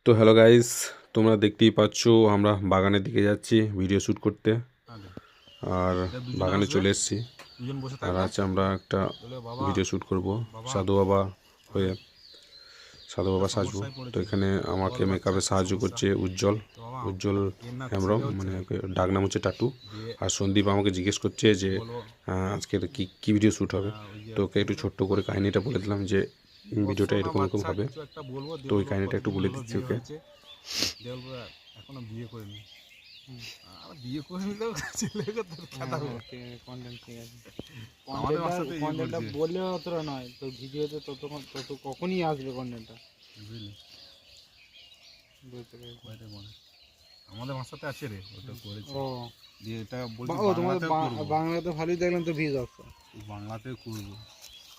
তো hello guys, তোমরা দেখতেই পাচ্ছ আমরা বাগানের দিকে যাচ্ছি ভিডিও শ্যুট করতে। আর বাগানে চলে এসেছি। আর আজ আমরা একটা ভিডিও শ্যুট করব সাধু বাবা হয়ে, সাধু বাবা সাজবো। তো এখানে আমাকে মেকআপে সাহায্য করছে উজ্জ্বল উজ্জ্বল হেমব্রম, মানে ওকে ডাক নাম হচ্ছে টাটু। আর সন্দীপ আমাকে জিজ্ঞেস করছে যে আজকের কি ভিডিও শ্যুট হবে। তো ওকে একটু ছোট্ট করে কাহিনিটা বলে দিলাম যে ভিডিওটা এরকম এরকম হবে। তো ওই কাহিনিটা একটু বলে দিচ্ছি ওকে। এখনো বিয়ে করিনি, আর বিয়ে করে নিলেও ছেলেকে তোর খেতা হবে। কন্টেন্ট ঠিক আছে, আমাদের বাসাতে কন্টেন্টটা বললে অতটা নয় তো, ভিডিওতে তত কখনই আসবে কন্টেন্টটা, বুঝলি? বুঝতে পেরেছি। আমাদের ভাষাতে আছে রে, ওটা করেছে। ও দিয়ে এটা বলছি ও তোমাদের বাংলাতেও করবো, বাংলাতে ভালোই দেখলাম তো ভিউজ আসছে। বাংলাতেও করবো।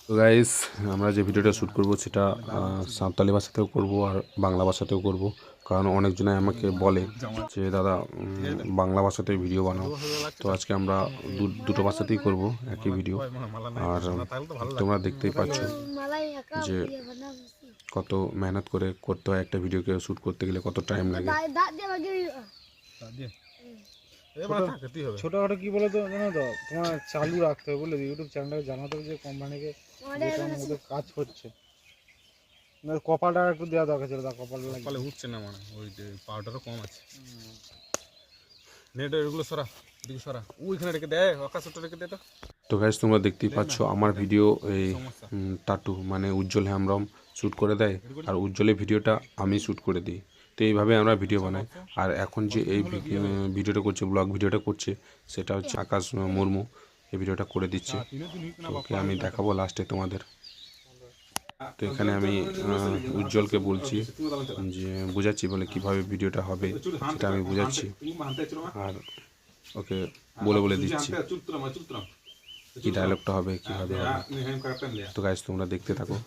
তো গাইস, আমরা যে ভিডিওটা শ্যুট করব সেটা সাঁওতালি ভাষাতেও করব আর বাংলা ভাষাতেও করব। কারণ অনেকজনে আমাকে বলে যে দাদা বাংলা ভাষাতে ভিডিও বানাও। তো আজকে আমরা দুটো ভাষাতেই করব একই ভিডিও। আর তোমরা দেখতেই পাচ্ছ যে কত মেহনত করে করতে হয় একটা ভিডিওকে শ্যুট করতে গেলে, কত টাইম লাগে। ছোটখাটো কি বলো তো, জানো তো, তোমার চালু রাখতে হবে, বুঝলে, ইউটিউব চ্যানেলটাকে জানাতে হবে যে কোম্পানিকে ওদের কাজ হচ্ছে। কপালটা একটু দেওয়া দরকার ছিল, কপালে উঠছে না, মানে ওই পাউডারও কম আছে। নেট এগুলো সরা, এদিকে সরা, ওইখানে রেখে দে, আকাশটা রেখে দে। তো গাইস, তোমরা দেখতেই পাচ্ছ আমার ভিডিও এই টাটু মানে উজ্জ্বল হেমব্রম শ্যুট করে দেয়, আর উজ্জ্বলের ভিডিওটা আমি শ্যুট করে দিই। তো এইভাবে আমরা ভিডিও বানাই। আর এখন যে এই ভিডিওটা করছে, ব্লগ ভিডিওটা করছে, সেটা হচ্ছে আকাশ মুর্মু এই ভিডিওটা করে দিচ্ছে। তো ওকে আমি দেখাবো লাস্টে তোমাদের। তো এখানে আমি উজ্জ্বলকে বলছি যে বোঝাচ্ছি, বলে কিভাবে ভিডিওটা হবে সেটা আমি বোঝাচ্ছি, আর ওকে বলে বলে দিচ্ছি কি ডায়লগটা হবে, কীভাবে হবে। তো গাইস, তোমরা দেখতে থাকো।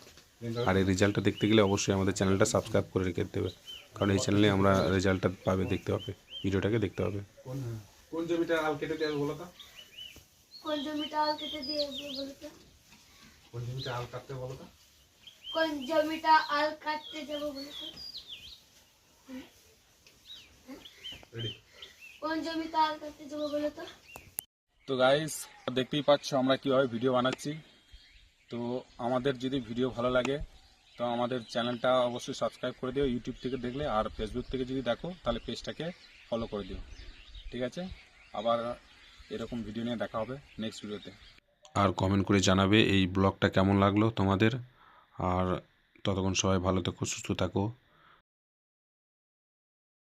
আর এই রেজাল্টটা দেখতে গেলে অবশ্যই আমাদের চ্যানেলটা সাবস্ক্রাইব করে রেখে দেবে, কারণ এই চ্যানেলে আমরা রেজাল্টটা পাবে, দেখতে হবে, ভিডিওটাকে দেখতে হবে। কোন জমিটা আল কেটে দিয়ে বলো তো, কোন জমিটা আল কেটে দিয়ে বলো তো, কোন জমিটা আল কাটতে বলো তো, কোন জমিটা আল কাটতে যাবো বলো তো, রেডি? কোন জমিটা আল কাটতে যাবো বলো তো। তো গাইস, দেখতেই পাচ্ছ আমরা কীভাবে ভিডিও বানাচ্ছি। তো আমাদের যদি ভিডিও ভালো লাগে তো আমাদের চ্যানেলটা অবশ্যই সাবস্ক্রাইব করে দিও ইউটিউব থেকে দেখলে, আর ফেসবুক থেকে যদি দেখো তাহলে পেজটাকে ফলো করে দিও। ঠিক আছে, আবার এরকম ভিডিও নিয়ে দেখা হবে নেক্সট ভিডিওতে। আর কমেন্ট করে জানাবে এই ব্লগটা কেমন লাগলো তোমাদের। আর ততক্ষণ সবাই ভালো থেকো, সুস্থ থাকো।